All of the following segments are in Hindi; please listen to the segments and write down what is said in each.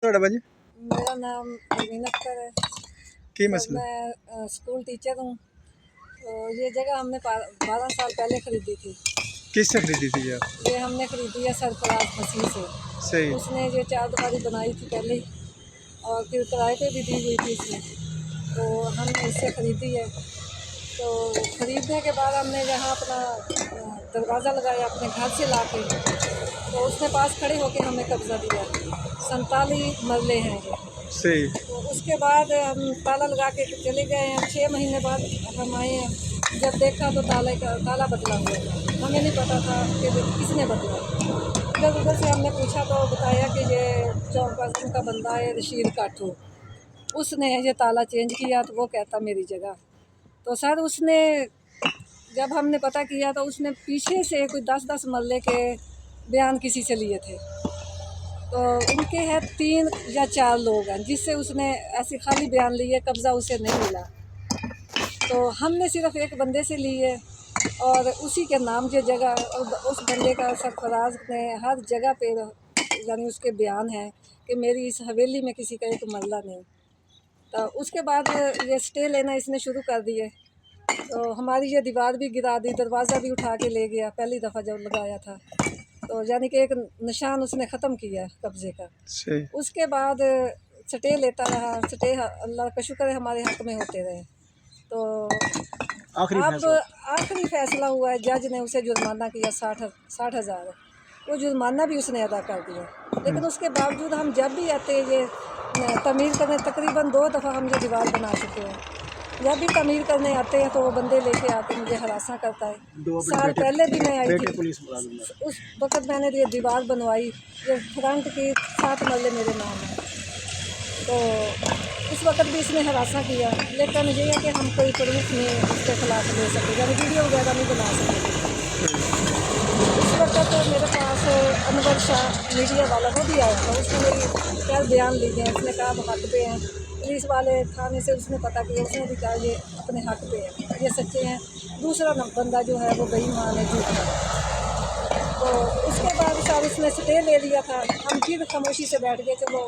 ਤੁਹਾਡਾ ਭਾਜੀ मेरा नाम रवीन अख्तर है। की तो मसला मैं स्कूल टीचर हूँ। तो ये जगह हमने 12 साल पहले ख़रीदी थी। किससे खरीदी थी आप? ये हमने ख़रीदी है सरफराज मसीह से। सही। उसने ये 4 दीवारी बनाई थी पहले और फिर किराए पे भी दी हुई थी इसने, तो हमने इससे ख़रीदी है। तो ख़रीदने के बाद हमने यहाँ अपना दरवाज़ा लगाया अपने घर से ला के, तो उसने पास खड़े होकर हमें कब्ज़ा दिया। 47 मरले हैं ये। सही। तो उसके बाद हम ताला लगा के चले गए हैं। 6 महीने बाद हम आए हैं, जब देखा तो ताला बदला हुआ था। हमें नहीं पता था कि किसने बदला। इधर उधर से हमने पूछा तो बताया कि ये चौक बाज़ार का बंदा है रशीद काठू, उसने ये ताला चेंज किया। तो वो कहता मेरी जगह। तो सर उसने जब हमने पता किया तो उसने पीछे से कोई 10-10 मरले के बयान किसी से लिए थे। तो उनके हैं 3 या 4 लोग हैं जिससे उसने ऐसे खाली बयान लिए, कब्ज़ा उसे नहीं मिला। तो हमने सिर्फ एक बंदे से लिए और उसी के नाम जो जगह, और उस बंदे का सरफराज ने हर जगह पे यानी उसके बयान हैं कि मेरी इस हवेली में किसी का एक मरला नहीं। तो उसके बाद ये स्टे लेना इसने शुरू कर दिए। तो हमारी ये दीवार भी गिरा दी, दरवाज़ा भी उठा के ले गया पहली दफ़ा जब लगाया था। तो यानी कि एक निशान उसने ख़त्म किया कब्ज़े का। उसके बाद स्टे लेता रहा। स्टे अल्लाह का शुक्र है हमारे हक़ में होते रहे। तो अब आखिरी फ़ैसला हुआ है, जज ने उसे जुर्माना किया 60,000। वो जुर्माना भी उसने अदा कर दिया। लेकिन उसके बावजूद हम जब भी आते ये तमीर करने, तकरीबन 2 दफ़ा हम ये दीवार बना चुके हैं, जब भी तमीर करने आते हैं तो वो बंदे लेके आके मुझे हरासा करता है। साल पहले भी मैं आई थी, उस वक्त मैंने ये दीवार बनवाई, ये फ्रंट की 7 मरले मेरे नाम है। तो उस वक्त भी इसने हरासा किया। लेकिन ये है कि हम कोई प्रूफ नहीं उसके खिलाफ ले सके, यानी वीडियो वगैरह नहीं बना सके। उस वक्त तो मेरे पास अनवर शाह मीडिया वाला वो भी आया था, उसने मेरी क्या बयान लिए हैं। उसने कहा हम हक़ पे हैं। पुलिस वाले थाने से उसने पता किया, उसने भी कहा ये अपने हक़ पे है, ये सच्चे हैं। दूसरा बंदा जो है वो बेईमान है, झूठा है। तो उसके बाद सर उसने स्टे ले लिया था। हम फिर खामोशी से बैठ गए। चलो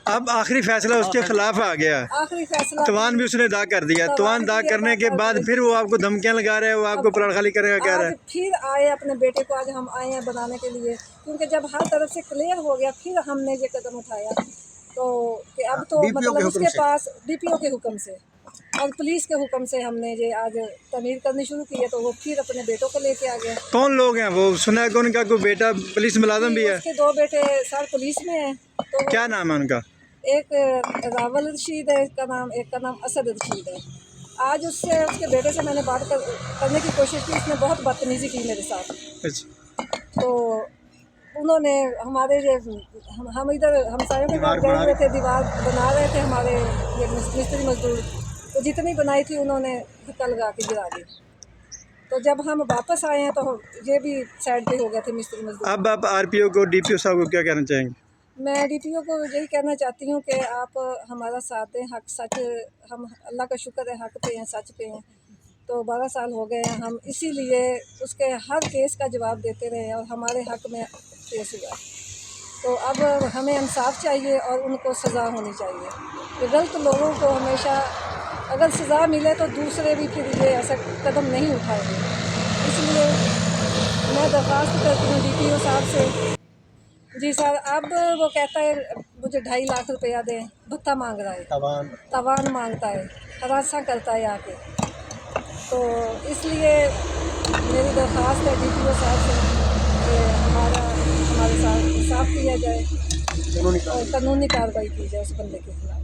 अब आखिरी फैसला उसके खिलाफ आ गया। आखिरी फैसला तवान भी उसने दाग कर दिया। तवान दाग करने के बाद फिर वो आपको धमकियां लगा रहे हैं, वो आपको प्लाट खाली करेगा कह रहा है। फिर आए अपने बेटे को, आज हम आए हैं बनाने के लिए, क्योंकि जब हर तरफ से क्लियर हो गया फिर हमने ये कदम उठाया। तो कि अब तो मतलब उसके पास DPO के हुक्म से और पुलिस के हुक्म से हमने ये आज तमीर करनी शुरू की है। तो वो फिर अपने बेटों को लेके आ गया। कौन लोग हैं वो? सुना है कि उनका कोई बेटा पुलिस मुलाजिम भी है? उसके 2 बेटे सर पुलिस में हैं। तो क्या नाम है उनका? एक रावल रशीद है इसका नाम, एक का नाम असद रशीद है। आज उससे उसके बेटे से मैंने बात करने की कोशिश की, उसने बहुत बदतमीज़ी की मेरे साथ। तो उन्होंने हमारे हम इधर हमसायों के घर गए हुए थे, दीवार बना रहे थे हमारे ये मिस्त्री मजदूर। तो जितनी बनाई थी उन्होंने धक्का लगा के गिरा दी। तो जब हम वापस आए हैं तो ये भी साइड पे हो गए थे मिस्त्री मजदूर। अब आप RPO को, DPO साहब को क्या कहना चाहेंगे? मैं DPO को यही कहना चाहती हूँ कि आप हमारा साथ दें। हक सच, हम अल्लाह का शुक्र है हक पे हैं, सच पे हैं। तो 12 साल हो गए हैं, हम इसीलिए उसके हर केस का जवाब देते रहे और हमारे हक में केस हुआ। तो अब हमें इंसाफ चाहिए और उनको सज़ा होनी चाहिए। गलत लोगों को हमेशा अगर सज़ा मिले तो दूसरे भी फिर ये ऐसा कदम नहीं उठाएंगे। इसलिए मैं दरख्वास्त करती हूँ DPO साहब से। जी सर, अब वो कहता है मुझे 2.5 लाख रुपया दें, भत्ता मांग रहा है, तवान मांगता है, हरासा करता है आके। तो इसलिए मेरी दरख्वास्त है DPO साहब से कि हमारे साथ इंसाफ किया जाए और कानूनी कार्रवाई की जाए उस बंदे के खिलाफ।